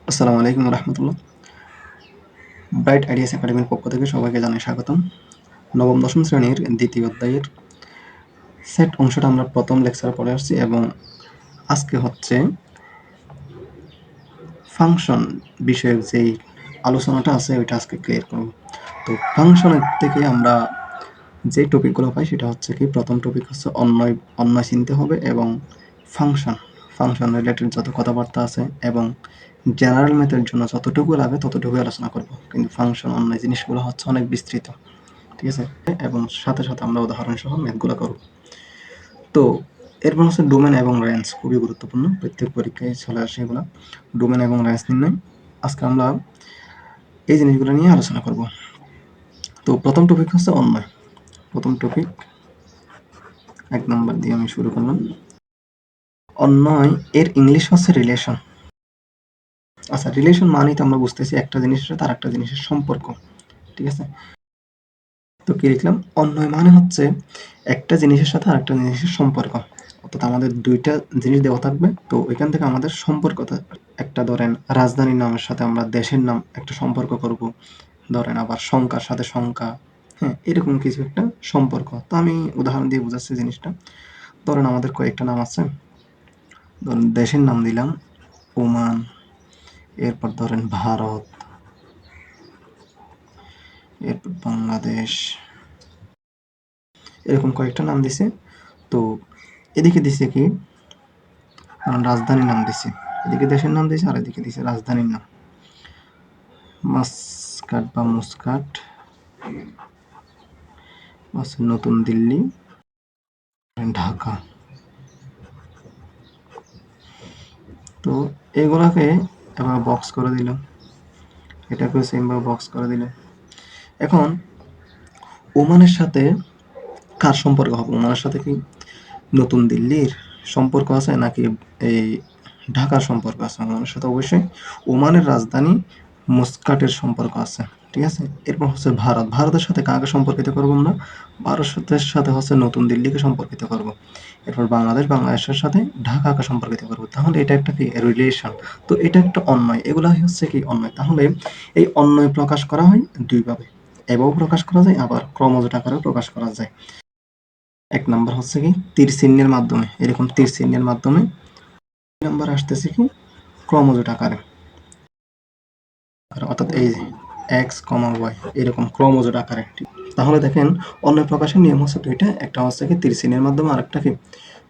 আসসালামু আলাইকুম রহমতুল্লাহ। Bright ideas একাডেমির পক্ষ থেকে সবাইকে জানাই স্বাগতম। নবম দশম শ্রেণীর দ্বিতীয় অধ্যায়ের সেট অংশটা আমরা প্রথম লেকচারে পড়ে আসছি এবং আজকে হচ্ছে ফাংশন বিষয়ক যেই আলোচনাটা আছে ওইটা আজকে ক্লিয়ার করব। তো ফাংশনের থেকে আমরা যে টপিকগুলো পাই সেটা হচ্ছে কি, প্রথম টপিক হচ্ছে অন্যয় অন্যয় চিনতে হবে এবং ফাংশন রিলেটেড যত কথাবার্তা আছে এবং জেনারেল ম্যাথের জন্য যতটুকু লাগে ততটুকুই আলোচনা করব, কিন্তু ফাংশন অন্যায় জিনিসগুলো হচ্ছে অনেক বিস্তৃত, ঠিক আছে? এবং সাথে সাথে আমরা উদাহরণ সহ ম্যাথগুলো করব। তো এরপর হচ্ছে ডোমেন এবং রেঞ্জ, খুবই গুরুত্বপূর্ণ, প্রত্যেক পরীক্ষায় চলে আসে এগুলো, ডোমেন এবং রেঞ্জ নির্ণয়। আজকে আমরা এই জিনিসগুলো নিয়ে আলোচনা করব। তো প্রথম টপিক হচ্ছে অন্যয়। প্রথম টপিক 1 নাম্বার দিয়ে আমি শুরু করলাম। অন্যয় এর ইংলিশ হচ্ছে রিলেশন। আচ্ছা, রিলেশন মানেই তো আমরা বুঝতেছি একটা জিনিসের সাথে আরেকটা জিনিসের সম্পর্ক, ঠিক আছে? তো কি লিখলাম? অন্যয় মানে হচ্ছে একটা জিনিসের সাথে আরেকটা জিনিসের সম্পর্ক, অর্থাৎ আমাদের দুইটা জিনিস দেওয়া থাকবে, তো ওইখান থেকে আমাদের সম্পর্কটা, একটা ধরেন রাজধানীর নামের সাথে আমরা দেশের নাম একটা সম্পর্ক করব, ধরেন আবার সংখ্যার সাথে সংখ্যা, হ্যাঁ, এরকম কিছু একটা সম্পর্ক। তো আমি উদাহরণ দিয়ে বোঝাচ্ছি জিনিসটা। ধরেন আমাদের কয়েকটা নাম আছে, ধরেন দেশের নাম দিলাম ওমান, এরপর ধরেন ভারত, এরপর বাংলাদেশ, এরকম কয়েকটা নাম দিছে। তো এদিকে দিছে কি, রাজধানীর নাম দিছে, এদিকে দেশের নাম দিছে আর এদিকে দিছে রাজধানীর নাম, মাসকাট বা মুসকাট, নতুন দিল্লি, ঢাকা। তো এগুলাকে এবার বক্স করে দিল, এটাকেও সেম ভাবে বক্স করে দিল। এখন ওমানের সাথে কার সম্পর্ক হবে? ওমানের সাথে কি নতুন দিল্লির সম্পর্ক আছে নাকি এই ঢাকার সম্পর্ক আছে? ওমানের সাথে অবশ্যই ওমানের রাজধানী মুসকাটের সম্পর্ক আছে, ঠিক আছে? এরপর হচ্ছে ভারত, ভারতের সাথে কাকে সম্পর্কিত করবো আমরা? ভারতের সাথে হচ্ছে নতুন দিল্লিকে সম্পর্কিত করব। এরপর বাংলাদেশ, বাংলাদেশের সাথে ঢাকাকে সম্পর্কিত করব। তাহলে এটা একটা কি রিলেশন, তো এটা একটা অন্যয়, এগুলাই হচ্ছে কি অন্যয়। তাহলে এই অন্যয় প্রকাশ করা হয় দুইভাবে, এভাবেও প্রকাশ করা যায় আবার ক্রমজোট আকারেও প্রকাশ করা যায়। 1 নাম্বার হচ্ছে কি তীর চিহ্নের মাধ্যমে, এরকম তীর চিহ্নের মাধ্যমে। 2 নাম্বার আসতেছে কি ক্রমজোট আকারে, অর্থাৎ এই এক্স কমা ওয়াই এরকম ক্রমজোট আকারে। তাহলে দেখেন অন্যয় প্রকাশের নিয়ম হচ্ছে দুইটা, একটা হচ্ছে কি তীর চিহ্নের মাধ্যমে আর একটা কি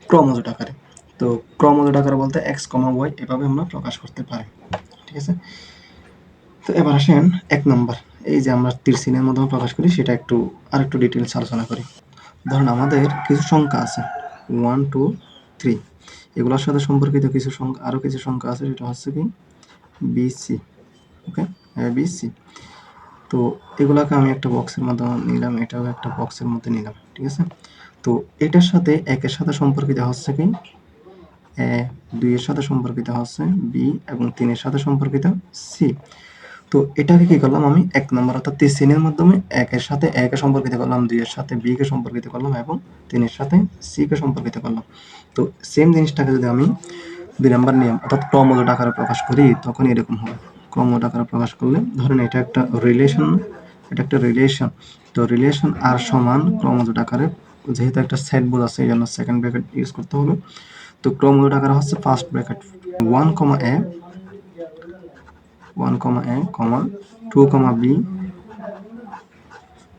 ক্রমজোট আকারে। তো ক্রমজোট আকারে বলতে এক্স কমা ওয়াই এভাবে আমরা প্রকাশ করতে পারি, ঠিক আছে? তো এবার আসেন 1 নাম্বার, এই যে আমরা তীর চিহ্নের মাধ্যমে প্রকাশ করি সেটা আরেকটু ডিটেলস আলোচনা করি। ধরুন আমাদের কিছু সংখ্যা আছে 1 2 3, এগুলোর সাথে সম্পর্কিত কিছু সংখ্যা, আরো কিছু সংখ্যা আছে, সেটা হচ্ছে কি বিসি, ওকে, বিসি। তো এগুলাকে আমি একটা বক্সের মধ্যে নিলাম, এটাও একটা বক্সের মধ্যে নিলাম, ঠিক আছে? তো এটার সাথে একের সাথে সম্পর্কিত হচ্ছে কি এ, 2 এর সাথে সম্পর্কিত হচ্ছে বি এবং 3 এর সাথে সম্পর্কিত সি। তো এটাকে কি করলাম আমি 1 নম্বর অর্থাৎ তীর চিহ্নের মাধ্যমে 1 এর সাথে A কে সম্পর্কিত করলাম, 2 এর সাথে B কে সম্পর্কিত করলাম এবং 3 এর সাথে C কে সম্পর্কিত করলাম। তো সেম জিনিসটাকে যদি আমি 2 নাম্বার নিয়ম অর্থাৎ ক্রমজোট আকারে প্রকাশ করি তখন এরকম হবে। ক্রমজোট আকারে প্রকাশ করলে ধরেন এটা একটা রিলেশন, এটা একটা রিলেশন। তো রিলেশন আর সমান ক্রমজোট আকারে, যেহেতু একটা সেট বোঝাচ্ছে এই জন্য সেকেন্ড ব্র্যাকেট ইউজ করতে হবে। তো ক্রমজোট আকারে হচ্ছে first bracket 1, A 1, A, 2, B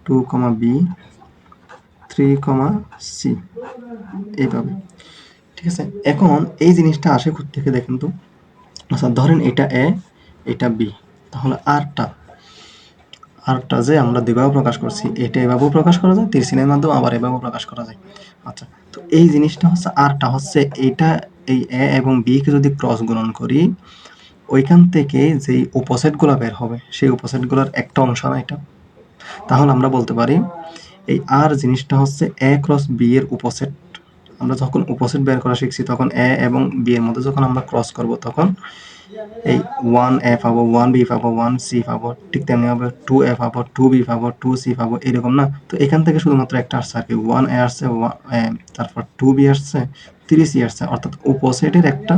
2, B 3, C, এইভাবে, ঠিক আছে? এখন এই জিনিসটা আসে থেকে দেখেন তো। আচ্ছা ধরেন এটা এ, এটা বি, তাহলে আরটা যে আমরা দুইভাবে প্রকাশ করছি, এটা এভাবেও প্রকাশ করা যায় তীর চিহ্নের মাধ্যমে, আবার এভাবেও প্রকাশ করা যায়। আচ্ছা, তো এই জিনিসটা হচ্ছে আরটা হচ্ছে এইটা, এই এ এবং বি কে যদি ক্রস গুণন করি ওইখান থেকে যেই উপসেটগুলো বের হবে সেই উপসেটগুলোর একটা অংশ না এটা। তাহলে আমরা বলতে পারি এই আর জিনিসটা হচ্ছে এ ক্রস বি এর উপসেট। আমরা যখন উপসেট বের করা শিখছি তখন এ এবং বি এর মধ্যে যখন আমরা ক্রস করব তখন এই 1 এ পাবো, 1 বি পাবো, 1 সি পাবো, ঠিক তেমনি হবে 2 এ পাবো, 2 বি পাবো, 2 সি পাবো, এরকম না? তো এখান থেকে শুধুমাত্র একটা আসছে আর কি, 1 এ আসছে, তারপর 2 বি আসছে, 3 সি আসছে, অর্থাৎ উপসেটের একটা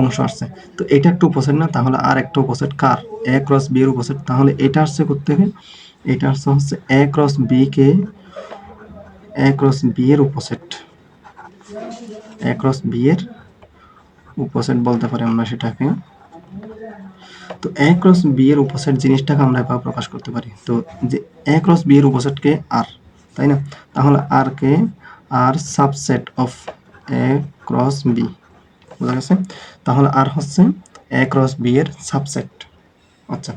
অংশ আসছে। তো এটা একটা উপসেট না, তাহলে আর একটা উপসেট কার? এ ক্রস বি এর উপসেট। তাহলে এটা আসছে কোত্থেকে? এটা আসছে হচ্ছে A cross B K A cross B এর উপসেট। এ ক্রস বি এর উপসেট বলতে পারি আমরা সেটাকে। তো এ ক্রস বি এর উপসেট জিনিসটাকে আমরা এভাবে প্রকাশ করতে পারি। তো যে এ ক্রস বি এর উপসেট কে আর, তাই না? তাহলে আর কে R subset of A cross B, বুঝা গেছে? তাহলে আর হচ্ছে এ ক্রস বি এর সাবসেট। আচ্ছা,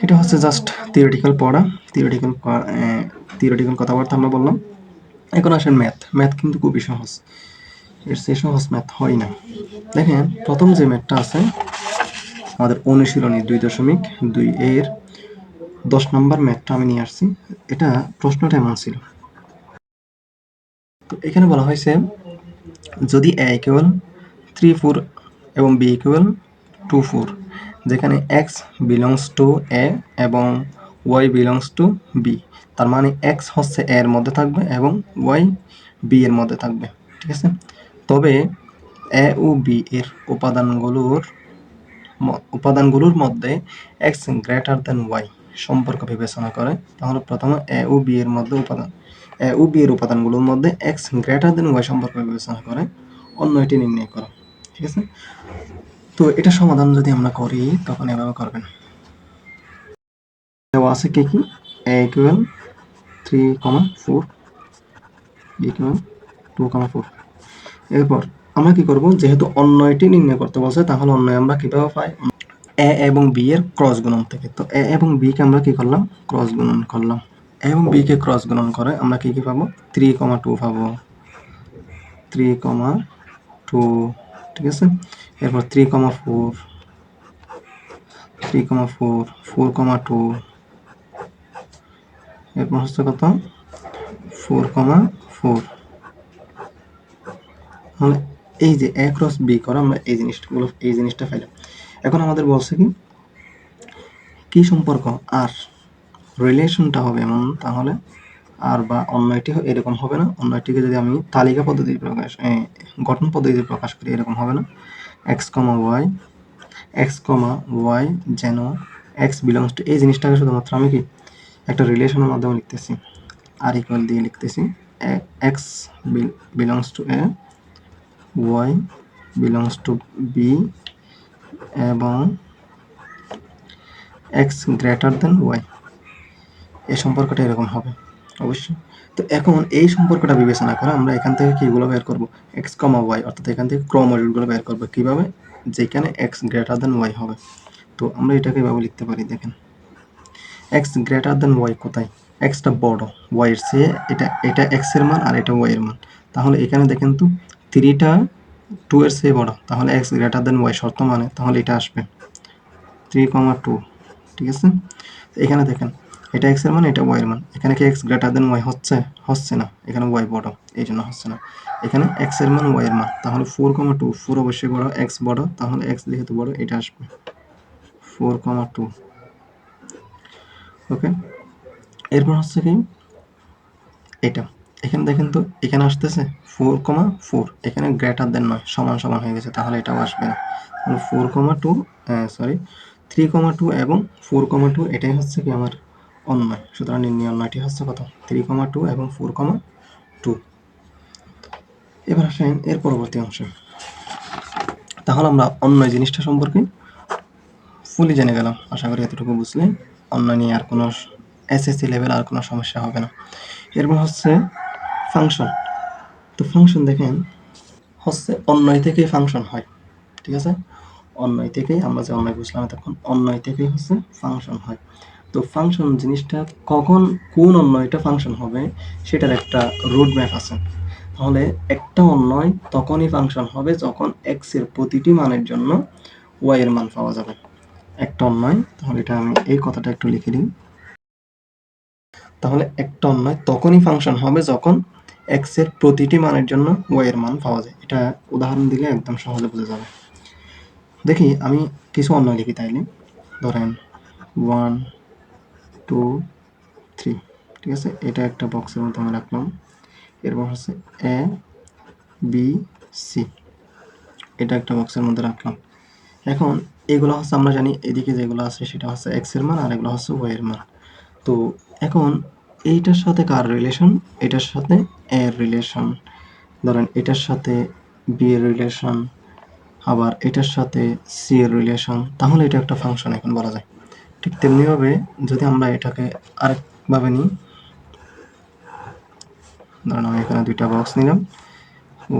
এটা হচ্ছে জাস্ট থিওরিটিক্যাল পড়া, থিওরিটিক্যাল কথাবার্তা আমরা বললাম। এখন আসেন ম্যাথ। ম্যাথ কিন্তু খুবই সহজ, এর চেয়ে সহজ ম্যাথ হয় না। দেখেন প্রথম যে ম্যাথটা আছে আমাদের অনুশীলনী 2.2 এর 10 নম্বর ম্যাথটা আমি নিয়ে আসছি। এটা প্রশ্নটা এমন ছিল, তো এখানে বলা হয়েছে যদি a ইকুয়াল 3 4 এবং b ইকুয়াল 2 4, যেখানে x বিলংস টু a এবং y বিলংস টু b, তার মানে x হচ্ছে a এর মধ্যে থাকবে এবং y b এর মধ্যে থাকবে, ঠিক আছে? তবে a ও b এর উপাদানগুলোর মধ্যে x গ্রেটার দেন y সম্পর্ক বিবেচনা করে। তাহলে প্রথমে a ও b এর উপাদানগুলোর মধ্যে x গ্রেটার দেন y সম্পর্ক বিবেচনা করে অন্যটি নির্ণয় করো, ঠিক আছে? তো এটা সমাধান যদি আমরা করি তখন এভাবে করবেন। দেওয়া আছে কি কি? a equal 3,4, b equal 2,4। এরপর আমরা কি করব, যেহেতু অন্যটি নির্ণয় করতে বলছে তাহলে অন্যয় আমরা কিভাবে পাই? a এবং b এর ক্রস গুণন থেকে। তো a এবং b কে আমরা কি করলাম? ক্রস গুণন করলাম। a এবং b কে ক্রস গুণন করে আমরা কি কি পাবো? 3,2 পাবো, 3,2, ঠিক আছে? এরপর 3,4, 3,4, 4,2, এরপর হচ্ছে কত? 4,4। তাহলে এই যে a ক্রস b করা আমরা এই জিনিসটা পাইলাম। এখন আমাদের বলছে কি সম্পর্ক? আর রিলেশনটা হবে এমন, তাহলে আর বা অন্যটি এরকম হবে না। অন্যটিকে যদি আমি তালিকা পদ্ধতি গঠন পদ্ধতিতে প্রকাশ করি এরকম হবে না। x, y যেন x বিলংস টু, এই জিনিসটাকে শুধুমাত্র আমি কি একটা রিলেশনের মাধ্যমে লিখতেছি, আর ইকুয়াল দিয়ে লিখতেছি। x belongs to a, y belongs two b এবং x গ্রেটার দেন y, এই সম্পর্কটা এরকম হবে অবশ্যই। তো এখন এই সম্পর্কটা বিবেচনা করে আমরা এখান থেকে কিগুলো বের করব? x, y, অর্থাৎ এখান থেকে ক্রম মডিউলগুলো বের করব কিভাবে? যেখানে x গ্রেটার দেন y হবে। তো আমরা এটাকে এভাবে লিখতে পারি, দেখেন x গ্রেটার দেন y কোথায়? x টা বড় y এর চেয়ে, এটা x এর মান আর এটা y এর মান। তাহলে এখানে দেখেন তো 3 টা 2 এর চেয়ে বড়, তাহলে x গ্রেটার দেন y শর্ত মানে, তাহলে এটা আসবে 3,2, ঠিক আছে? এখানে দেখেন এটা x এর মান, এটা y এর মান। এখানে কি x গ্রেটার দেন y হচ্ছে? হচ্ছে না, এখানে y বড়, এই জন্য হচ্ছে না। এখানে x এর মান, y এর মান, তাহলে 4,2, 4 অবশ্যই বড়, x বড়, তাহলে x যেহেতু বড় এটা আসবে 4,2। ওকে, এরপর হচ্ছে কি এটা, এখানে দেখেন তো এখানে আসতেছে 4,4, এখানে গ্রেটার দেন নয়, সমান সমান হয়ে গেছে, তাহলে এটাও আসবে না। 4,2, সরি 3,2 এবং 4,2 এটাই হচ্ছে কি আমার অন্যয়। সুতরাং নির্ণয় অন্যয়টি হচ্ছে কত? 3,2 এবং 4,2। এবার আসেন এর পরবর্তী অংশে। তাহলে আমরা অন্যয় জিনিসটা সম্পর্কে ফুলি জেনে গেলাম। আশা করি এতটুকু বুঝলে অন্যয় নিয়ে আর কোনো এসএসসি লেভেল আর কোনো সমস্যা হবে না। এরপর হচ্ছে ফাংশন। তো ফাংশন দেখেন হচ্ছে অন্যয় থেকেই ফাংশন হয়, ঠিক আছে? অন্যয় থেকেই আমরা যে অন্যয় বুঝলাম তখন অন্যয় থেকেই হচ্ছে ফাংশন হয়। তো ফাংশন জিনিসটা কখন কোন অন্যয়টা ফাংশন হবে সেটার একটা রোড ম্যাপ আছে। তাহলে একটা অন্যয় তখনই ফাংশন হবে যখন x এর প্রতিটি মানের জন্য y এর মান পাওয়া যাবে। একটা অন্যয়, তাহলে এটা আমি এই কথাটা একটু লিখে দিই। তাহলে একটা অন্যয় তখনই ফাংশন হবে যখন x এর প্রতিটি মানের জন্য y এর মান পাওয়া যায়। এটা উদাহরণ দিলে একদম সহজে বোঝা যাবে। দেখি আমি কিছু অন্যয় লিখি তাইলে, ধরেন 1 2 3, ঠিক আছে? এটা একটা বক্সের মধ্যে আমি রাখলাম। এরপর হচ্ছে a b c, এটা একটা বক্সের মধ্যে রাখলাম। এখন এগুলো হচ্ছে আমরা জানি এদিকে যেগুলো আছে সেটা হচ্ছে এক্স এর মান আর এগুলো হচ্ছে ওয়াই এর মান। তো এখন এইটার সাথে কার রিলেশন, এটার সাথে এ এর রিলেশন, ধরেন এটার সাথে বি এর রিলেশন, আবার এটার সাথে সি এর রিলেশন, তাহলে এটা একটা ফাংশন এখন বলা যায়। ঠিক তেমনিভাবে যদি আমরা এটাকে আরেকভাবে নিই, ধরেন আমি এখানে দুইটা বক্স নিলাম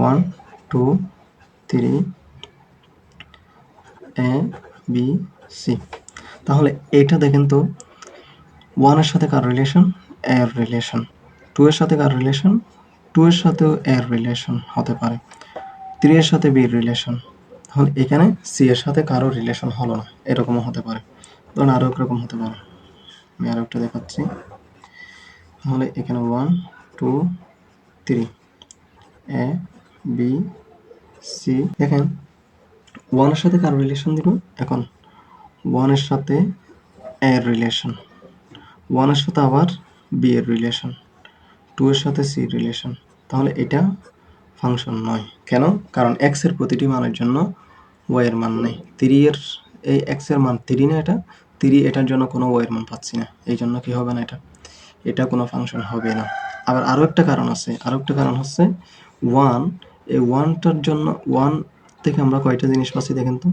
1 2 3 এ বি সি। তাহলে এটা দেখেন তো 1 এর সাথে কার রিলেশন, এর রিলেশন, 2 এর সাথে কার রিলেশন, 2 এর সাথেও এর রিলেশন হতে পারে, 3 এর সাথে বির রিলেশন। তাহলে এখানে সি এর সাথে কারো রিলেশন হলো না, এরকমও হতে পারে। ধরুন আরো একরকম হতে পারে, আমি আরো একটা দেখাচ্ছি। তাহলে এখানে 1 2 3 এ বি সি। দেখেন 1 এর সাথে কার রিলেশন দিব, এখন 1 এর সাথে এর রিলেশন, 1 এর সাথে আবার বি এর রিলেশন, 2 এর সাথে সি রিলেশন। তাহলে এটা ফাংশন নয়। কেন? কারণ x এর প্রতিটি মানের জন্য y এর মান নেই। 3 এর এই x এর মান 3 না, এটা 3, এটার জন্য কোনো y এর মান পাচ্ছি না, এই জন্য কি হবে না, এটা কোনো ফাংশন হবে না। আবার আরো একটা কারণ আছে, আরো একটা কারণ হচ্ছে 1, এই 1টার জন্য 1 থেকে আমরা কয়টা জিনিস পাচ্ছি দেখেন তো,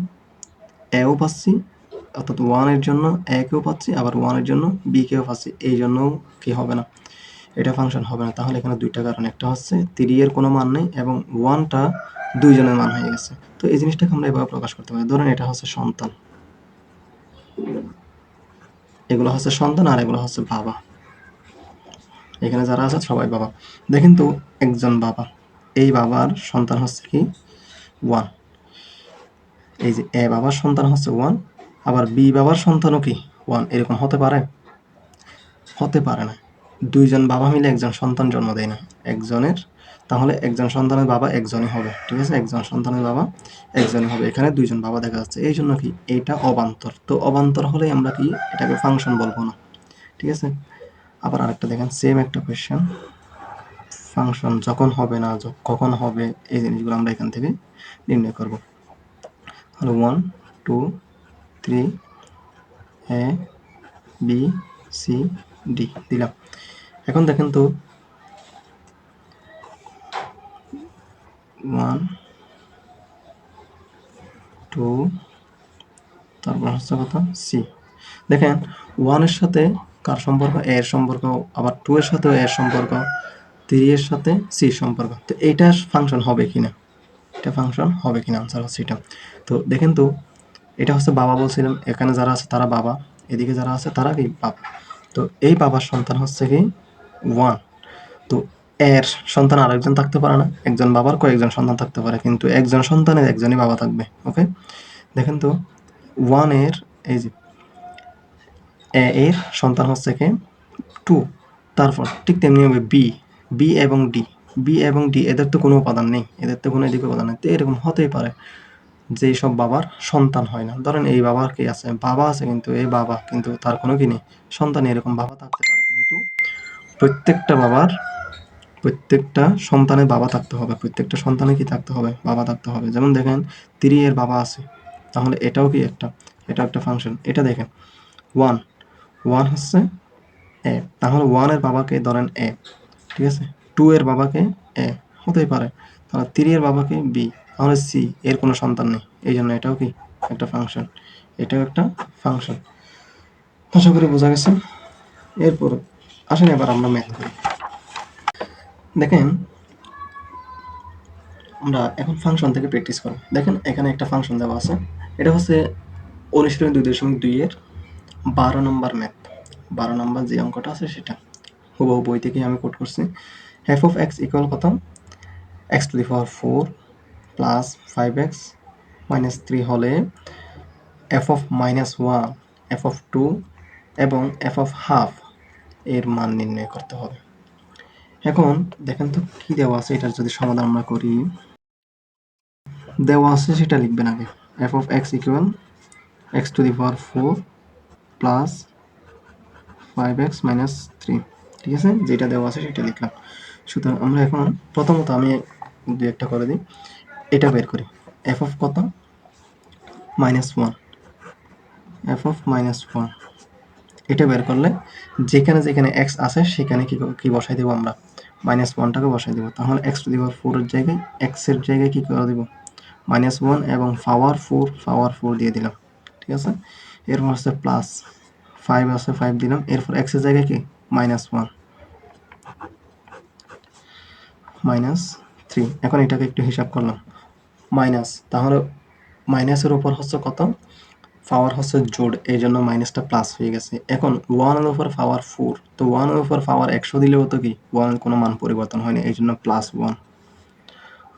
এও পাচ্ছি, অর্থাৎ 1 এর জন্য এ কেও পাচ্ছি, আবার 1 এর জন্য বি কেও পাচ্ছি, এই জন্য কি হবে না, এটা ফাংশন হবে না। তাহলে এখানে দুইটা কারণ, একটা হচ্ছে 3 এর কোনো মান নেই এবং 1টা দুইজনের মান হয়ে গেছে। তো এই জিনিসটাকে আমরা এভাবে প্রকাশ করতে পারি। ধরেন এটা হচ্ছে সন্তান, এগুলো হচ্ছে সন্তান আর এগুলো হচ্ছে বাবা। এখানে যারা আছে সবাই বাবা। দেখেন তো একজন বাবা, এই বাবার সন্তান হচ্ছে কি 1, এই যে এ বাবার সন্তান হচ্ছে 1, আবার বি বাবার সন্তানও কি 1, এরকম হতে পারে? হতে পারে না। দুইজন বাবা মিলে একজন সন্তান জন্ম দেয় না একজনের, তাহলে একজন সন্তানের বাবা একজনই হবে, ঠিক আছে? একজন সন্তানের বাবা একজনই হবে, এখানে দুইজন বাবা দেখা যাচ্ছে, এই জন্য কি এটা অবান্তর। তো অবান্তর হলে আমরা কি এটাকে ফাংশন বলবো না, ঠিক আছে? আবার আরেকটা দেখেন, সেম একটা কোয়েশ্চেন, ফাংশন যখন হবে না কখন হবে, এই জিনিসগুলো আমরা এখান থেকে নির্ণয় করব। হলো 1 2 3 এ বি সি ডি দিলাম। এখন দেখেন তো 1 2, তারপর হচ্ছে কথা সি। দেখেন 1 এর সাথে কার সম্পর্ক, এ এর সম্পর্ক, আবার 2 এর সাথে এর সম্পর্ক, 3 এর সাথে সি সম্পর্ক। তো এইটা ফাংশন হবে কিনা, এটা ফাংশন হবে কিনা, আনসার হচ্ছে এটা। তো দেখেন তো এটা হচ্ছে বাবা বলছিলাম, এখানে যারা আছে তারা বাবা, এদিকে যারা আছে তারা কি বাবা। তো এই বাবার সন্তান হচ্ছে কি 1। তো এর সন্তান আরেকজন থাকতে পারে না, একজন বাবার কয়েকজন সন্তান থাকতে পারে, কিন্তু একজন সন্তানের একজনই বাবা থাকবে। ওকে, দেখেন তো 1 এর এই যে এ এর সন্তান হচ্ছে কি 2, তারপর ঠিক তেমনি হবে বি, বি এবং ডি, বি এবং ডি এদের তো কোনো উপাদান নেই, এদের তো কোনো এদিকে উপাদান নেই। তো এরকম হতেই পারে যে সব বাবার সন্তান হয় না। ধরেন এই বাবার কি আছে, বাবা আছে, কিন্তু এই বাবা কিন্তু তার কোনো কি নেই সন্তান, এরকম বাবা থাকতে পারে, কিন্তু প্রত্যেকটা বাবার প্রত্যেকটা সন্তানের বাবা থাকতে হবে, প্রত্যেকটা সন্তানে কি থাকতে হবে, বাবা থাকতে হবে। যেমন দেখেন 3 এর বাবা আছে, তাহলে এটাও কি একটা, এটা একটা ফাংশন। এটা দেখেন 1, 1 হচ্ছে এ, তাহলে 1 এর বাবাকে ধরেন এ, ঠিক আছে? 2 এর বাবাকে এ হতেই পারে, তাহলে 3 এর বাবাকে বি, তাহলে সি, এর কোনো সন্তান নেই, এই জন্য এটাও কি একটা ফাংশন, এটাও একটা ফাংশন। আশা করি বোঝা গেছে। এরপর আসেন এবার আমরা ম্যাথ করি। দেখেন আমরা এখন ফাংশন থেকে প্র্যাকটিস করব। দেখেন এখানে একটা ফাংশন দেওয়া আছে, এটা হচ্ছে অনুশীলনী 2.2 এর 12 নম্বর ম্যাথ, 12 নম্বর যে অঙ্কটা আছে সেটা হুবহু বই থেকে আমি কোট করছি। f of x ইকুয়াল কত, x two the power 4 plus 5x minus 3 হলে f of minus 1, f of 2 এবং f of হাফ এর মান নির্ণয় করতে হবে। এখন দেখেন তো কি দেওয়া আছে, এটার যদি সমাধান আমরা করি, দেওয়া আছে সেটা লিখবেন আগে। f of x equal x two the power 4 plus 5x minus 3, ঠিক আছে? যেটা দেওয়া আছে সেটা লিখলাম। সুতরাং আমরা এখন প্রথমত আমি 2 একটা করে দিই, এটা বের করি। এফ অফ কত, -1, এফ অফ -1 এটা বের করলে যেখানে যেখানে এক্স আছে সেখানে কি বসাই দেবো আমরা, -1টাকে বসাই দেবো। তাহলে x⁴ এর জায়গায় এক্স এর জায়গায় কি করে দেবো, -1 এবং পাওয়ার 4 দিয়ে দিলাম, ঠিক আছে। এরপর হচ্ছে প্লাস 5 আছে 5 দিলাম, এরপর এক্স এর জায়গায় কি -1 -3। এখন এটাকে একটু হিসাব করলাম, মাইনাস, তাহলে মাইনাসের উপর হচ্ছে কত, পাওয়ার হচ্ছে জোড়, এই জন্য মাইনাসটা প্লাস হয়ে গেছে। এখন 1 এর উপর পাওয়ার 4, তো 1 এর উপর পাওয়ার 100 দিলেও তো কি 1 এর কোনো মান পরিবর্তন হয়নি, এই জন্য +1।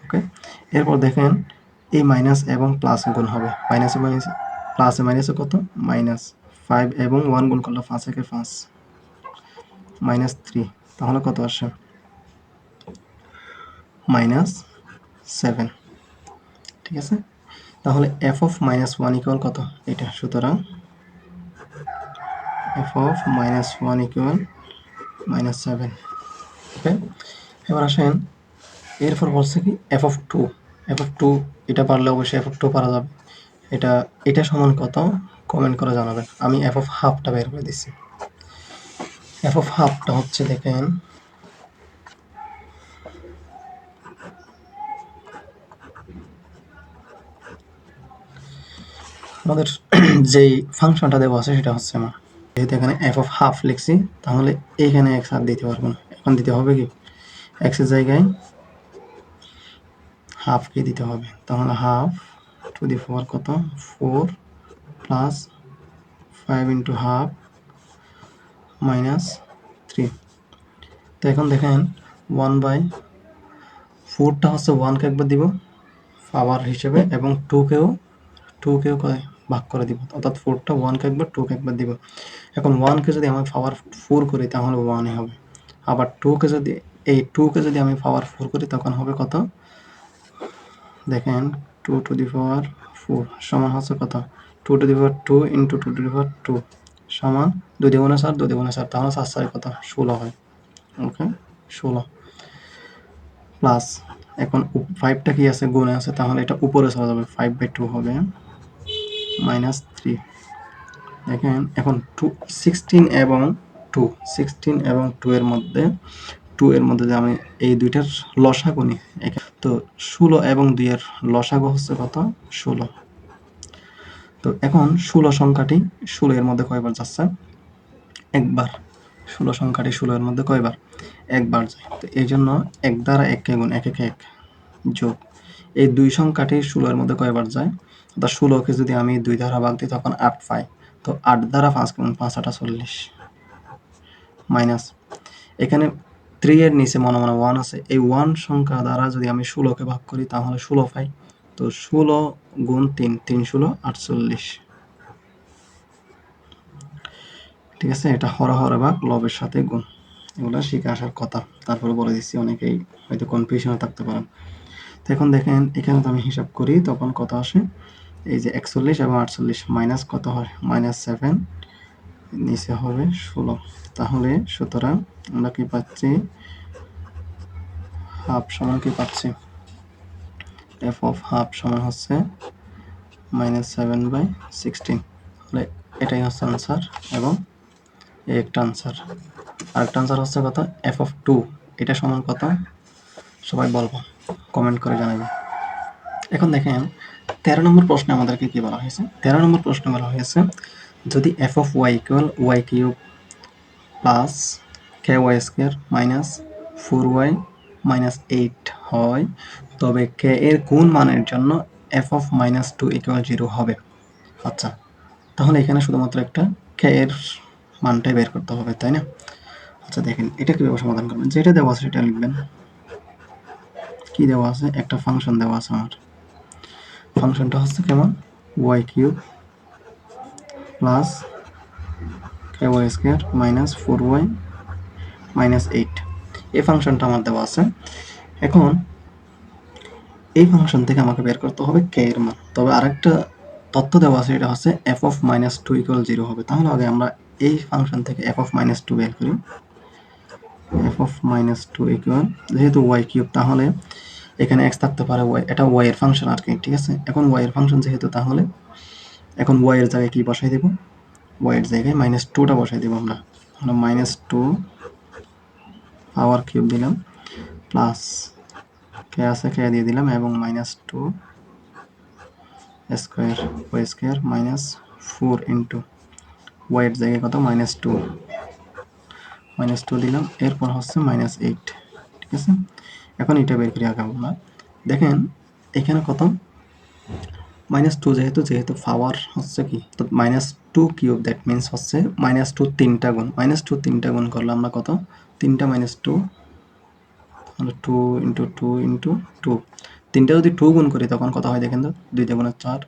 ওকে, এরপর দেখেন এই মাইনাস এবং প্লাস গুণ হবে, মাইনাসে মাইনাসে প্লাসে মাইনাসে কত, -5 এবং 1 গুণ করলে 5 একে 5, -3, তাহলে কত আসে, -7, ঠিক আছে। তাহলে f of -1 ইকুয়াল কত, এটা, সুতরাং f of -1 ইকুয়াল -7। ওকে, এবার আসেন, এরপর বলছে কি f of 2 এটা পারলে অবশ্যই f of 2 পারা যাবে। এটা সমান কত কমেন্ট করে জানাবেন। আমি f of হাফটা বের করে দিচ্ছি। f of হাফটা হচ্ছে, দেখেন আমাদের যেই ফাংশনটা দেওয়া আছে সেটা হচ্ছে, আমার যেহেতু এখানে f of হাফ লিখছি, তাহলে এখানে x আর দিতে পারবো না, এখন দিতে হবে কি x এর জায়গায় হাফকে দিতে হবে। তাহলে হাফ টু দি পাওয়ার কত, 4 প্লাস 5 ইন্টু হাফ -3। তো এখন দেখেন 1/4টা হচ্ছে 1কে একবার দিব পাওয়ার হিসেবে, এবং 2কেও ভাগ করে দিব, অর্থাৎ 4টা 1কে একবার 2কে একবার দিব। এখন 1কে যদি আমি পাওয়ার 4 করি তাহলে 1ই হবে, আবার 2কে যদি আমি পাওয়ার 4 করি তখন হবে কত, দেখেন 2 টু দি পাওয়ার 4 সমান হচ্ছে কত, 2 to the power 2 into 2 to the power 2 সমান 2 দ্বিগুণে 4, 2 দ্বিগুণে 4, তাহলে 4 4 কত, 16 হয়। ওকে, 16 প্লাস, এখন 5টা কি আছে, গুণে আছে, তাহলে এটা উপরে চলে যাবে, 5/2 হবে -3। দেখেন এখন 16 এবং 2 এর মধ্যে, যে আমি এই দুইটার লসাগু নিই, তো 16 এবং 2 এর লসাগু হচ্ছে কত, 16। তো এখন 16 সংখ্যাটি 16 এর মধ্যে কয়বার যাচ্ছে, একবার। 16 সংখ্যাটি 16 এর মধ্যে কয়বার, একবার যায়। তো এই জন্য 1 দ্বারা 1কে গুণ, 1 1 যোগ এই 2 সংখ্যাটি 16 এর মধ্যে কয়বার যায়, অর্থাৎ 16কে যদি আমি 2 দ্বারা ভাগ দিই তখন 8 পাই। তো 8 দ্বারা 5 গুণ, 5 8 40, মাইনাস, এখানে 3 এর নিচে মনে মনে 1 আছে, এই 1 সংখ্যা দ্বারা যদি আমি 16কে ভাগ করি তাহলে 16 পাই। তো 16 গুণ 3, 3 16 48, ঠিক আছে। এটা হরে ভাগ লবের সাথে গুণ, এগুলো শিখে আসার কথা, তারপরে বলে দিচ্ছি, অনেকেই হয়তো কনফিউশনে থাকতে পারেন। তো এখন দেখেন এখানে তো আমি হিসাব করি তখন কত আসে, এই যে 41 এবং 48 মাইনাস কত হয়, -7, নিচে হবে 16। তাহলে সুতরাং আমরা কি পাচ্ছি, হাফ সমান কি পাচ্ছি, f of হাফ সমান হচ্ছে -7/16। তাহলে এটাই হচ্ছে আনসার, এবং এই একটা আনসার। আরেকটা আনসার হচ্ছে কত, f of 2, এটা সমান কত, সবাই বলবো, কমেন্ট করে জানাবেন। এখন দেখেন 13 নম্বর প্রশ্নে আমাদেরকে কি বলা হয়েছে, 13 নম্বর প্রশ্নে বলা হয়েছে, যদি f of y equal y³ plus ky² minus 4y minus 8 হয়, তবে k এর কোন মানের জন্য f of -2 equal 0 হবে। আচ্ছা, তাহলে এখানে শুধুমাত্র একটা k এর মানটাই বের করতে হবে, তাই না? আচ্ছা দেখেন এটা কিভাবে সমাধান করবেন, যেটা দেওয়া আছে সেটা লিখবেন। কি দেওয়া আছে, একটা ফাংশন দেওয়া আছে আমার, ফাংশনটা হচ্ছে কেমন, y³ plus ky² minus 4y minus 8, এই ফাংশনটা আমার দেওয়া আছে। এখন এই ফাংশন থেকে আমাকে বের করতে হবে k এর মান, তবে আরেকটা তথ্য দেওয়া আছে, এটা হচ্ছে f of -2 equal 0 হবে। তাহলে আগে আমরা এই ফাংশন থেকে f of -2 বের করি। f of -2 equal, যেহেতু y³ তাহলে এখানে এক্স থাকতে পারে ওয়াই, এটা ওয়াই এর ফাংশন আর কি, ঠিক আছে। এখন ওয়াই এর ফাংশন যেহেতু, তাহলে এখন ওয়াই এর জায়গায় কি বসাই দেব, ওয়াই এর জায়গায় -2টা বসাই দেব আমরা। তাহলে -2 পাওয়ার কিউব দিলাম, প্লাস কে আছে কে দিয়ে দিলাম, এবং -2 square y square -4 into y এর জায়গায় কত, -2 দিলাম, এরপর হচ্ছে -8, ঠিক আছে। এখন এটা বের করে আঁকাবো আমরা। দেখেন এখানে কত, -2 যেহেতু পাওয়ার হচ্ছে কি, তো -2 কিউব, দ্যাট মিনস হচ্ছে -2 তিনটা গুণ, -2 তিনটা গুণ করলে আমরা কত, তিনটা -2, তাহলে 2 ইন্টু 2 ইন্টু 2, তিনটা যদি 2 গুণ করি তখন কত হয় দেখেন তো, 2 তে গুণে 4,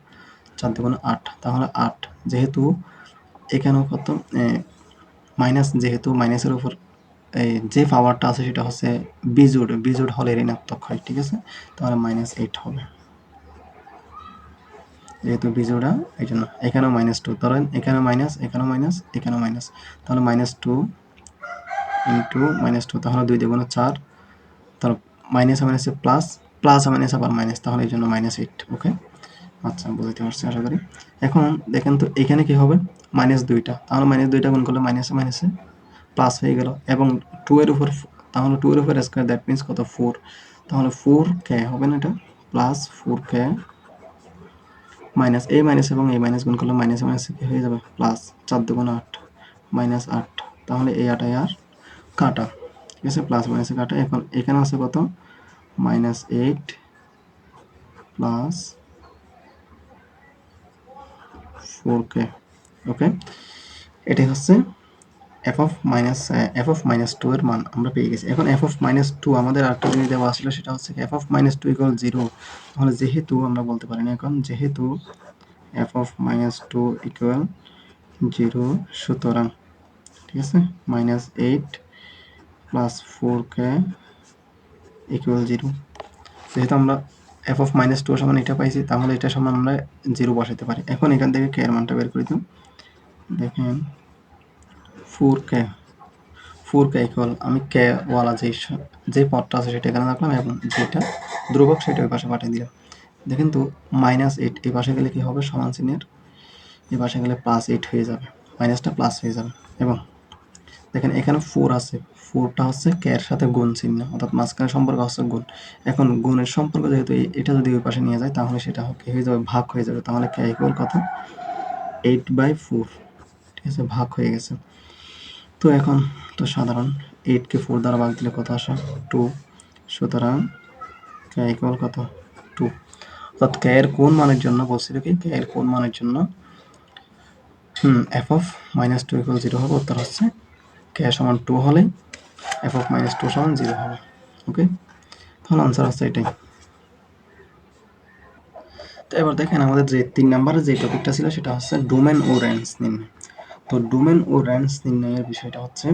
4 তে গুণে 8, তাহলে 8। যেহেতু এখানেও কত, মাইনাস, যেহেতু মাইনাসের উপর এই যে পাওয়ারটা আছে সেটা হচ্ছে বিজোড় হলে ঋণাত্মক হয়, ঠিক আছে। তাহলে -8 হবে, যেহেতু বিজোড়া এই জন্য। এখানেও -2, ধরেন এখানে মাইনাস, এখানেও মাইনাস, এখানেও মাইনাস, তাহলে -2 ইন্টু -2, তাহলে 2 দিয়ে গুণে 4, তাহলে মাইনাসে মাইনাসে প্লাস, প্লাসে মাইনাসে আবার মাইনাস, তাহলে এই জন্য -8। ওকে, আচ্ছা বুঝতে পারছি আশা করি। এখন দেখেন তো এখানে কি হবে, -2টা, তাহলে -2টা গুণ করলে মাইনাসে মাইনাসে প্লাস হয়ে গেল, এবং 2 এর উপর, তাহলে 2 এর উপর স্কোয়ার, দ্যাট মিনস কত, 4, তাহলে 4k হবে না এটা, প্লাস 4k মাইনাস, এই মাইনাস এবং এই মাইনাস গুণ করলে মাইনাসে মাইনাসে কি হয়ে যাবে, প্লাস, 4 দুগুণ 8, -8, তাহলে এই 8 আর কাটা, ঠিক আছে, প্লাস মাইনাসে কাটা। এখন এখানে আছে কত, -8 প্লাস 4k। ওকে, এটাই হচ্ছে f(-2) এর মান আমরা পেয়ে গেছি। এখন f(-2) আমাদের আরেকটা জিনিস দেওয়া ছিল, সেটা হচ্ছে f(-2) = 0। তাহলে যেহেতু আমরা বলতে পারি না, এখন যেহেতু f(-2) = 0, সুতরাং ঠিক আছে, -8 প্লাস 4k = 0। যেহেতু আমরা f(-2) সমান এটা পাইছি, তাহলে এটা সমান আমরা 0 বসাতে পারি। এখন এখান থেকে k এর মানটা বের করে দিই। দেখেন 4k আমি k ওয়ালা যে পদটা আছে সেটা এখানে রাখলাম, এবং যেটা ধ্রুবক সেটা ওই পাশে পাঠিয়ে দিলাম। দেখেন তো -8 এই পাশে গেলে কি হবে, সমান চিহ্নের এই পাশে গেলে +8 হয়ে যাবে, মাইনাসটা প্লাস হয়ে যাবে। এবং দেখেন এখানে 4 আছে, 4টা হচ্ছে k এর সাথে গুণ চিহ্ন, অর্থাৎ মাঝখানে সম্পর্ক হচ্ছে গুণ। এখন গুণের সম্পর্ক যেহেতু এটা যদি ওই পাশে নিয়ে যায়, তাহলে সেটা কি হয়ে যাবে, ভাগ হয়ে যাবে। তাহলে k = কত, 8/4, ঠিক আছে, ভাগ হয়ে গেছে। তো এখন তো সাধারণ, 8কে 4 দ্বারা ভাগ দিলে কত আসে, 2, সুতরাং k = কত, 2। অর্থাৎ k এর কোন মানের জন্য বলছিল কি, k এর কোন মানের জন্য f(-2) = 0 হবে, উত্তর হচ্ছে k = 2 হলে f(-2) = 0 হবে। ওকে, তাহলে আনসার হচ্ছে এটাই। তো এবার দেখেন আমাদের যে 3 নম্বরে যে টপিকটা ছিল সেটা হচ্ছে ডোমেন ও রেঞ্জ নির্ণয়। তো ডোমেন ও রেঞ্জ নির্ণয়ের বিষয়টা হচ্ছে,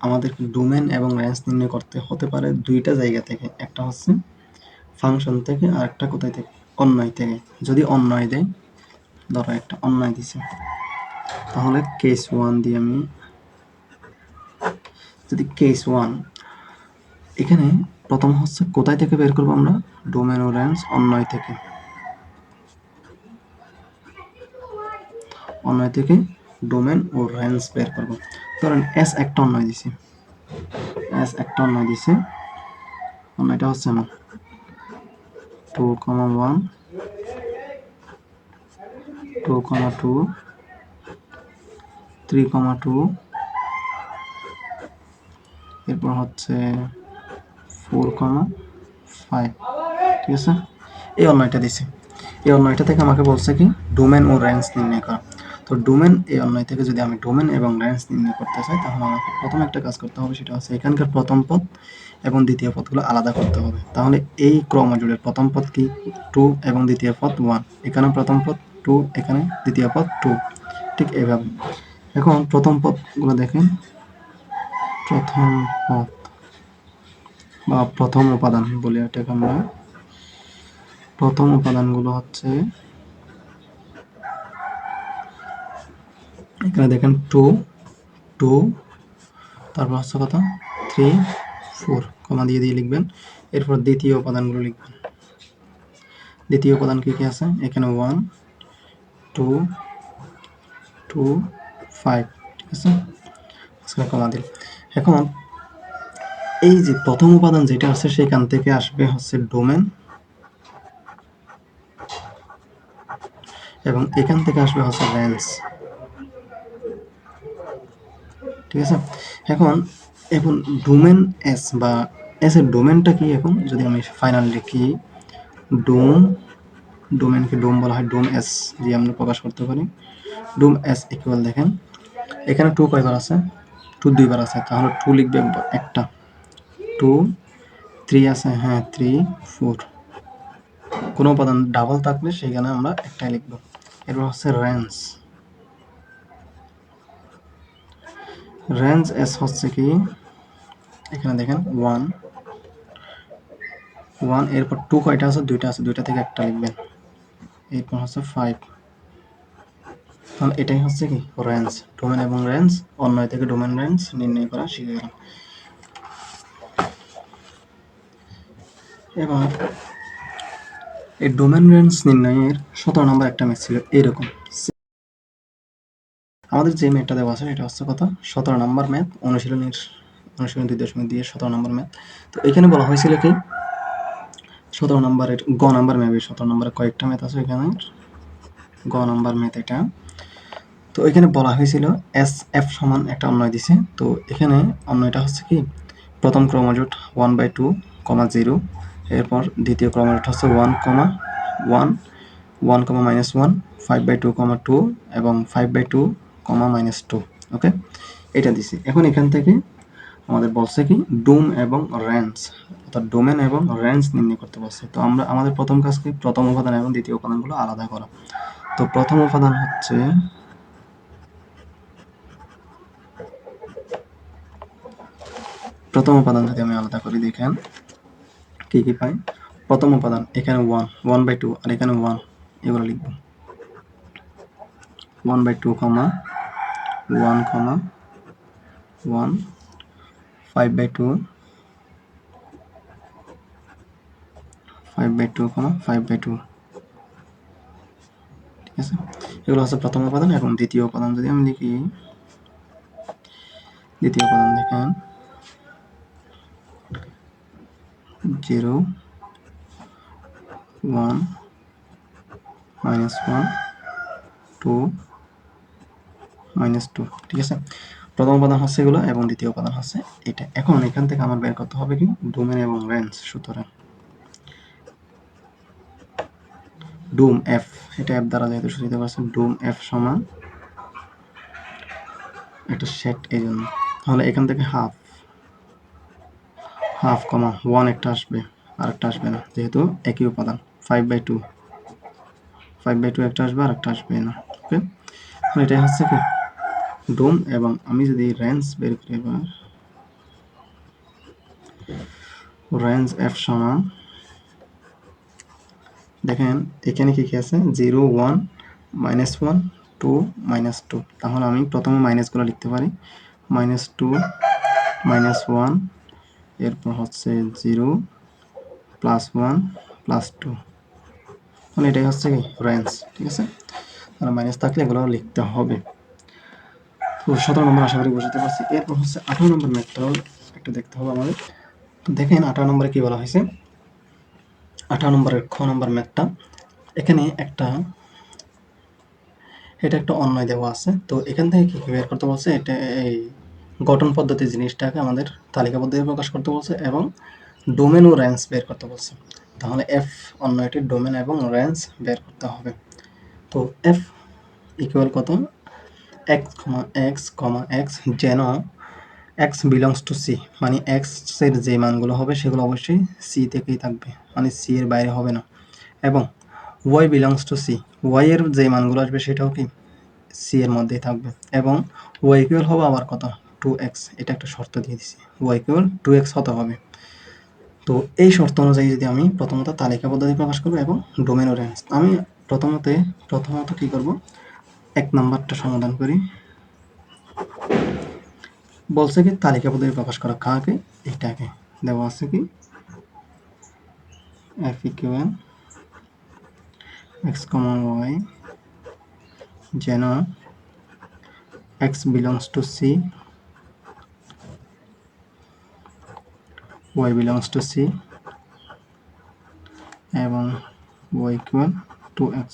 আমাদেরকে ডোমেন এবং রেঞ্জ নির্ণয় করতে হতে পারে দুইটা জায়গা থেকে, একটা হচ্ছে ফাংশন থেকে, আর একটা কোথায় থেকে, অন্যয় থেকে। যদি অন্যয় দেয়, ধরো একটা অন্যয় দিছে, তাহলে কেস 1 দিয়ে আমি, যদি কেস 1 এখানে প্রথম হচ্ছে কোথায় থেকে বের করবো আমরা, ডোমেন ও রেঞ্জ অন্যয় থেকে, ডোমেন ও রেঞ্জ বের করবো। ধরেন এস একটা অন্যয় দিছে, অন্যয়টা হচ্ছে না 2,1 2,2 3,2, এরপর হচ্ছে 4,5, ঠিক আছে। এই অন্যয়টা দিছে, এই অন্যয়টা থেকে আমাকে বলছে কি ডোমেন ও রেঞ্জ নির্ণয় করা। তো ডোমেন, এই অন্যয় থেকে যদি আমি ডোমেন এবং রেঞ্জ নির্ণয় করতে চাই, তাহলে আমাকে প্রথম একটা কাজ করতে হবে, সেটা হচ্ছে এখানকার প্রথম পদ এবং দ্বিতীয় পদগুলো আলাদা করতে হবে। তাহলে এই ক্রমজোড়ের প্রথম পদ কি 2 এবং দ্বিতীয় পদ 1, এখানে প্রথম পদ 2, এখানে দ্বিতীয় পদ 2, ঠিক এইভাবে। এখন প্রথম পদগুলো দেখেন, প্রথম পদ বা প্রথম উপাদান বলি এটাকে আমরা, প্রথম উপাদানগুলো হচ্ছে এখানে দেখেন 2, তারপর হচ্ছে কত, 3, 4, কমা দিয়ে দিয়ে লিখবেন। এরপর দ্বিতীয় উপাদানগুলো লিখবেন। দ্বিতীয় উপাদান কী কী আছে? এখানে 1 2 2 5, ঠিক আছে, সেখানে কমা দিল। এখন এই যে প্রথম উপাদান যেটা আছে সেখান থেকে আসবে হচ্ছে ডোমেন, এবং এখান থেকে আসবে হচ্ছে রেঞ্জ, ঠিক আছে। এখন এখন ডোমেন এস বা এস এর ডোমেনটা কি? এখন যদি আমি ফাইনাল লিখি ডোমেনকে ডোম বলা হয়, ডোম এস দিয়ে আমরা প্রকাশ করতে পারি। ডোম এস ইকুয়াল, দেখেন এখানে 2 কয়বার আছে? 2 দুইবার আছে, তাহলে 2 লিখবে একটা, 2 3 আছে, হ্যাঁ 3 4, কোনো উপাদান ডাবল থাকলে সেখানে আমরা একটাই লিখব। এরপর হচ্ছে রেঞ্জ এস হচ্ছে কি? এখানে দেখেন 1 1, এরপর 2 কয়টা আছে? দুইটা আছে, দুইটা থেকে একটা লিখবেন। এরপর হচ্ছে 5, তাহলে এটাই হচ্ছে কি রেঞ্জ। ডোমেন এবং রেঞ্জ, অন্যয় থেকে ডোমেন রেঞ্জ নির্ণয় করা শিখে গেলাম। এবং এই ডোমেন রেঞ্জ নির্ণয়ের 17 নম্বর একটা ম্যাথ ছিল এরকম। আমাদের যে ম্যাথটা দেওয়া আছে এটা হচ্ছে কত? 17 নম্বর ম্যাথ, অনুশীলনী 2.2 এর 17 নম্বর ম্যাথ। তো এখানে বলা হয়েছিল কি 17 নম্বরের গ নাম্বার ম্যাথ, 17 নম্বরে কয়েকটা ম্যাথ আছে, এখানে গ নাম্বার ম্যাথ এটা। তো এখানে বলা হয়েছিল এস এফ সমান একটা অন্বয় দিছে। তো এখানে অন্বয়টা হচ্ছে কি প্রথম ক্রমজোট 1/2, 0, এরপর দ্বিতীয় ক্রমজোট হচ্ছে 1, 1, 1, -1, 5/2, 2 এবং 5/2, -2, ওকে, এটা দিছি। এখন এখান থেকে আমাদের বলছে কি ডোম এবং রেঞ্জ, অর্থাৎ ডোমেন এবং রেঞ্জ নির্ণয় করতে বলছে। তো আমরা আমাদের প্রথম কাজ কি প্রথম উপাদান এবং দ্বিতীয় উপাদানগুলো আলাদা করা। তো প্রথম উপাদান হচ্ছে প্রথম উপাদান যদি আমি আলাদা করি, দেখেন কি কি পাই। প্রথম উপাদান এখানে 1, 1/2, আর এখানে 1, এগুলো লিখব 1/2, 1, 1, 5/2, 5/2, 5/2, ঠিক আছে। এগুলো হচ্ছে প্রথম উপাদান। এবং দ্বিতীয় উপাদান যদি আমি লিখি, দ্বিতীয় উপাদান দেখেন 0, 1, -1, 2, -2, ঠিক আছে। প্রথম উপাদান হচ্ছে এগুলো এবং দ্বিতীয় উপাদান হচ্ছে এটা। এখন এখান থেকে আমার বের করতে হবে কি ডোমেন এবং রেঞ্জ। সুতরাং ডোম এফ, এটা এফ দ্বারা যেহেতু সূচিত করছে, ডোম এফ সমান একটা সেট, এই জন্য তাহলে এখান থেকে হাফ 1 একটা আসবে, আর একটা আসবে না, যেহেতু একই উপাদান। 5/2 একটা আসবে, আর একটা আসবে না, ওকে। এটাই হচ্ছে কি ডোম। এবং আমি যদি রেঞ্জ বের করি, এবার রেঞ্জ এফ সমান, দেখেন এখানে কি কি আছে 0, 1, -1, 2, -2, তাহলে আমি প্রথমে মাইনাসগুলো লিখতে পারি, -2, -1, এরপর হচ্ছে 0, +1, +2, মানে এটাই হচ্ছে কি রেঞ্জ, ঠিক আছে। আর মাইনাস থাকলে এগুলো লিখতে হবে। তো 17 নম্বর আশা করি বুঝতে পারছি। এরপর হচ্ছে 18 নম্বর ম্যাথটাও একটু দেখতে হবে আমাদের। তো দেখেন 18 নম্বরে কি বলা হয়েছে, 18 নম্বরের খ নম্বর ম্যাথটা, এখানে এটা একটা অন্যয় দেওয়া আছে। তো এখান থেকে কি বের করতে বলছে, এটা এই গঠন পদ্ধতি জিনিসটাকে আমাদের তালিকা পদ্ধতি প্রকাশ করতে বলছে, এবং ডোমেন ও রেঞ্জ বের করতে বলছে। তাহলে এফ অন্যয়টির ডোমেন এবং রেঞ্জ বের করতে হবে। তো এফ ইকুয়াল কত, x, যেন x বিলংস টু সি, মানে x এর যে মানগুলো হবে সেগুলো অবশ্যই সি থেকেই থাকবে, মানে সি এর বাইরে হবে না। এবং y belongs to C, y এর যে মানগুলো আসবে সেটাও কি সি এর মধ্যেই থাকবে। এবং y ইকুয়াল হবে আবার কত 2x, এটা একটা শর্ত দিয়ে দিছি, y ইকুয়াল 2x হতে হবে। তো এই শর্ত অনুযায়ী যদি আমি প্রথমত তালিকা পদ্ধতি প্রকাশ করবো এবং ডোমেন ও রেঞ্জ, আমি প্রথমত কি করব, 1 নাম্বারটা সমাধান করি। বলছে কি তালিকা পদ্ধতি প্রকাশ করা কাকে, এটাকে, দেওয়া আছে কি f ইকুয়াল x, y যেন x belongs to C, y belongs to C এবং y equal to x।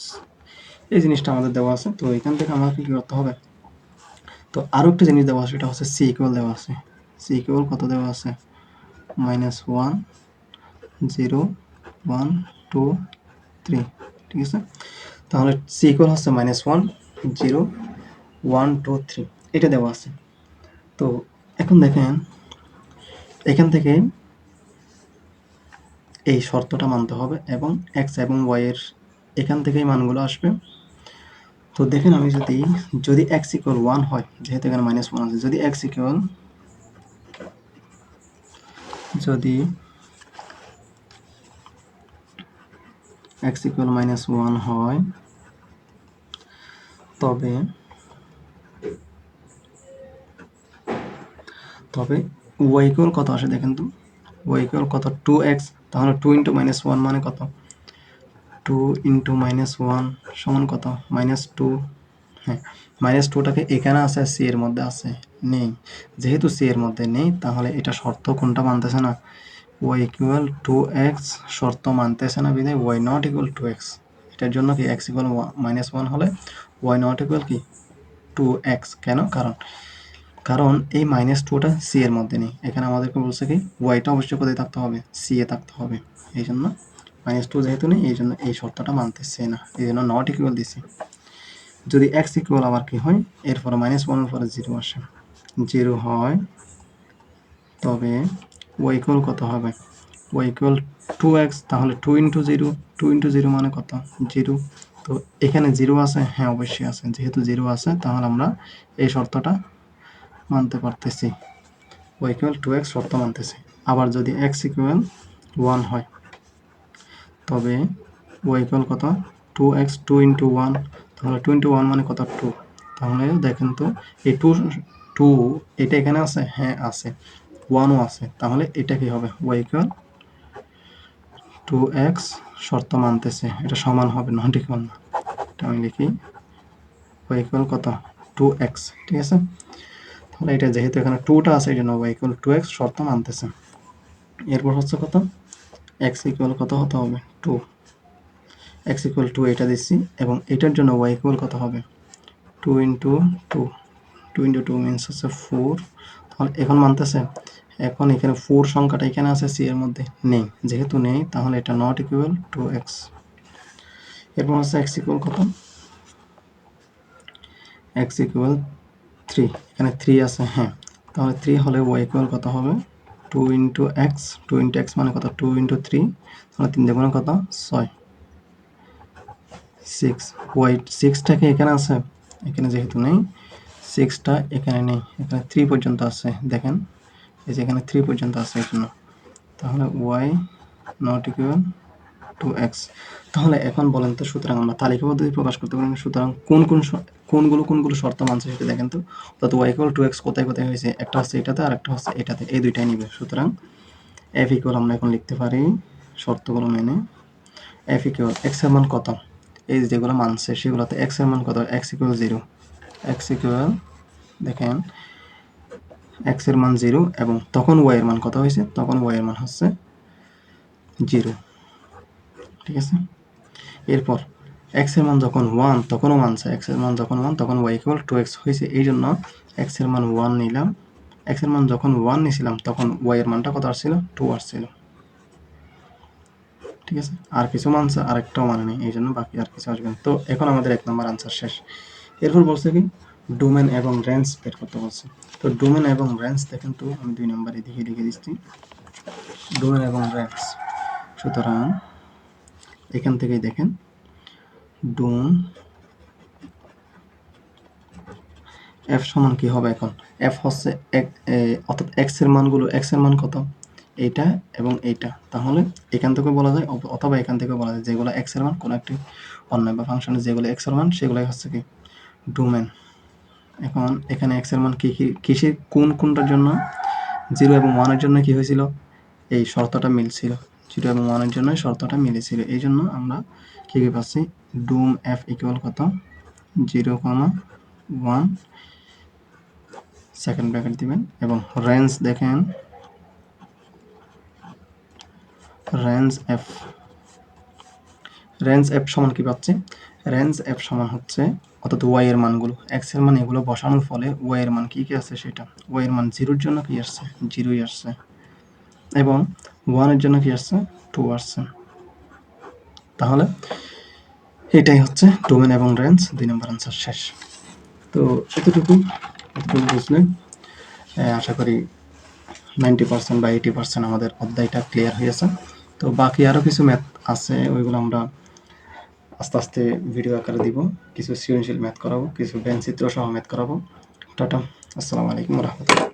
এই জিনিসটা আমাদের দেওয়া আছে। তো এখান থেকে আমাকে কি করতে হবে, তো আরো একটা জিনিস দেওয়া আছে, সেটা হচ্ছে c ইকুয়াল দেওয়া আছে। c ইকুয়াল কত দেওয়া আছে, -1 0 1 2 3, ঠিক আছে। তাহলে c ইকুয়াল হচ্ছে -1 0 1 2 3, এটা দেওয়া আছে। তো এখন দেখেন এখান থেকে এই শর্তটা মানতে হবে এবং x এবং y এর এখান থেকেই মানগুলো আসবে। তো দেখেন আমি যদি x ইকুয়াল 1 হয়, যেহেতু এখানে -1 আছে, যদি x ইকুয়াল -1 হয়, তবে y ইকুয়াল কত আসে দেখেন তো, y ইকুয়াল কত 2x, তাহলে 2 × -1 মানে কত, 2 × -1 সমান কত, -2। হ্যাঁ, -2টাকে এখানে আছে, c এর মধ্যে আছে, নেই। যেহেতু c এর মধ্যে নেই, তাহলে এটা শর্ত কোনটা মানতেছে না, y ইকুয়াল 2x শর্ত মানতেছে না, বিধায় y নট ইকুয়াল 2x। এটার জন্য কি x ইকুয়াল -1 হলে y নট ইকুয়াল কি 2x। কেন, কারণ এই -2টা c এর মধ্যে নেই। এখানে আমাদেরকে বলছে কি ওয়াইটা অবশ্যই কোথায় থাকতে হবে, c এ থাকতে হবে। এই জন্য -2 যেহেতু নেই, এই জন্য এই শর্তটা মানতেছে না, এই জন্য নট ইকুয়াল দিছি। যদি x ইকুয়াল আবার কি হয়, এরপরে -1 এর পরে 0 আসে, 0 হয়, তবে y ইকুয়াল কত হবে, y ইকুয়াল 2x, তাহলে 2 × 0, 2 × 0 মানে কত, 0। তো এখানে 0 আছে, হ্যাঁ অবশ্যই আছে, যেহেতু 0 আছে তাহলে আমরা এই শর্তটা মানতে পারতেছি, y ইকুয়াল 2x শর্ত মানতেছি। আবার যদি x ইকুয়াল 1 হয়, তবে y ইকুয়াল কত, 2x, 2 × 1, তাহলে 2 × 1 মানে কত, 2। তাহলে দেখেন তো এই 2 এটা এখানে আছে, হ্যাঁ আছে, 1ও আছে, তাহলে এটা কি হবে, y ইকুয়াল 2x শর্ত মানতেছে, এটা সমান হবে, নট ইকুয়াল না। এটা আমি লিখি y ইকুয়াল কত, 2x, ঠিক আছে। তাহলে এটা যেহেতু এখানে 2টা আছে, এই জন্য y ইকুয়াল 2x শর্ত মানতেছে। এরপর হচ্ছে কত, x ইকুয়াল কত হতে হবে, 2, x ইকুয়াল 2 এটা দিচ্ছি, এবং এটার জন্য y ইকুয়াল কত হবে, 2 × 2, 2 × 2 মিনস হচ্ছে 4। তাহলে এখন মানতেছে, এখন এখানে 4 সংখ্যাটা এখানে আছে, c এর মধ্যে নেই, যেহেতু নেই তাহলে এটা নট ইকুয়াল 2x। এরপর হচ্ছে x ইকুয়াল কত, x ইকুয়াল 3, এখানে 3 আছে, হ্যাঁ, তাহলে 3 হলে y ইকুয়াল কত হবে, 2 × x, 2 × x মানে কত, 2 × 3, তাহলে 3 দ্বিগুণে কত, 6, 6, y 6টাকে এখানে আছে, এখানে যেহেতু নেই, 6টা এখানে নেই, এখানে 3 পর্যন্ত আছে, দেখেন এই যে এখানে 3 পর্যন্ত আছে, এই জন্য তাহলে y নট ইকুয়াল 2x। তাহলে এখন বলেন তো, সুতরাং আমরা তালিকা পদ্ধতি প্রকাশ করতে পারি, সুতরাং কোনগুলো শর্ত মানছে সেটা দেখেন তো। অর্থাৎ y ইকুয়াল 2x কোথায় কোথায় হয়েছে, একটা হচ্ছে এটাতে আর একটা হচ্ছে এটাতে, এই দুইটাই নিবে। সুতরাং f ইকুয়াল আমরা এখন লিখতে পারি শর্তগুলো মেনে, f ইকুয়াল x এর মান কত, এই যেগুলো মানছে সেগুলোতে x এর মান কত, x ইকুয়াল 0, x ইকুয়াল দেখেন x এর মান 0, এবং তখন y এর মান কত হয়েছে, তখন y এর মান হচ্ছে 0, ঠিক আছে। এরপর x এর মান যখন 1 তখনও মানছে, x এর মান যখন 1 তখন y ইকুয়াল 2x হয়েছে, এই জন্য x এর মান 1 নিলাম। x এর মান যখন 1 নিয়েছিলাম তখন y এর মানটা কত আসছিল, 2 আসছিল, ঠিক আছে। আর কিছু মানছে, আরেকটাও মানে নেই, এই জন্য বাকি আর কিছু আসবে না। তো এখন আমাদের 1 নম্বর আনসার শেষ। এরপর বলছে কি ডোমেন এবং রেঞ্জ বের করতে বলছে। তো ডোমেন এবং রেঞ্জ দেখেন তো, আমি 2 নম্বর এদিকে লিখে দিচ্ছি, ডোমেন এবং রেঞ্জ। সুতরাং এখান থেকেই দেখেন ডোম f সমান কি হবে, এখন f হচ্ছে অর্থাৎ x এর মানগুলো, x এর মান কত, এইটা এবং এইটা, তাহলে এখান থেকে বলা যায় অথবা এখান থেকে বলা যায় যেগুলো x এর মান কোন একটি অন্যায় বা ফাংশনের যেগুলো x এর মান সেগুলাই হচ্ছে কি ডোমেন। এখন এখানে x এর মান কি কিসের কোনটার জন্য, 0 এবং 1 এর জন্য কি হয়েছিল, এই শর্তটা মিলছিল, 0 এবং 1 এর জন্য শর্তটা মিলেছিল। এই জন্য আমরা কি পাচ্ছি, ডুম এফ ইকুয়াল কত, 0, 1 সেকেন্ড ব্র্যাকেট দিবেন এবং রেঞ্জ দেখেন, রেঞ্জ এফ সমান কি পাচ্ছি, রেঞ্জ এফ সমান হচ্ছে অর্থাৎ ওয়াই এর মানগুলো, এক্স এর মান এগুলো বসানোর ফলে ওয়াই এর মান কি আছে সেটা, ওয়াই এর মান 0 এর জন্য কি আসছে, 0ই আসছে, এবং 1 এর জন্য কি আসছে, 2 আসছে। তাহলে এটাই হচ্ছে ডোমেন এবং রেঞ্জ, 2 নম্বর আনসার শেষ। তো এতটুকু বুঝলেন। আশা করি 90% বা 80% আমাদের অধ্যায়টা ক্লিয়ার হয়েছে। তো বাকি আরও কিছু ম্যাথ আছে, ওইগুলো আমরা আস্তে আস্তে ভিডিও আকারে দিব। কিছু সৃজনশীল ম্যাথ করাবো, কিছু ব্যাংক চিত্র সহ ম্যাথ করাবো। টাটা, আসসালামু আলাইকুম রহমতুল্লাহ।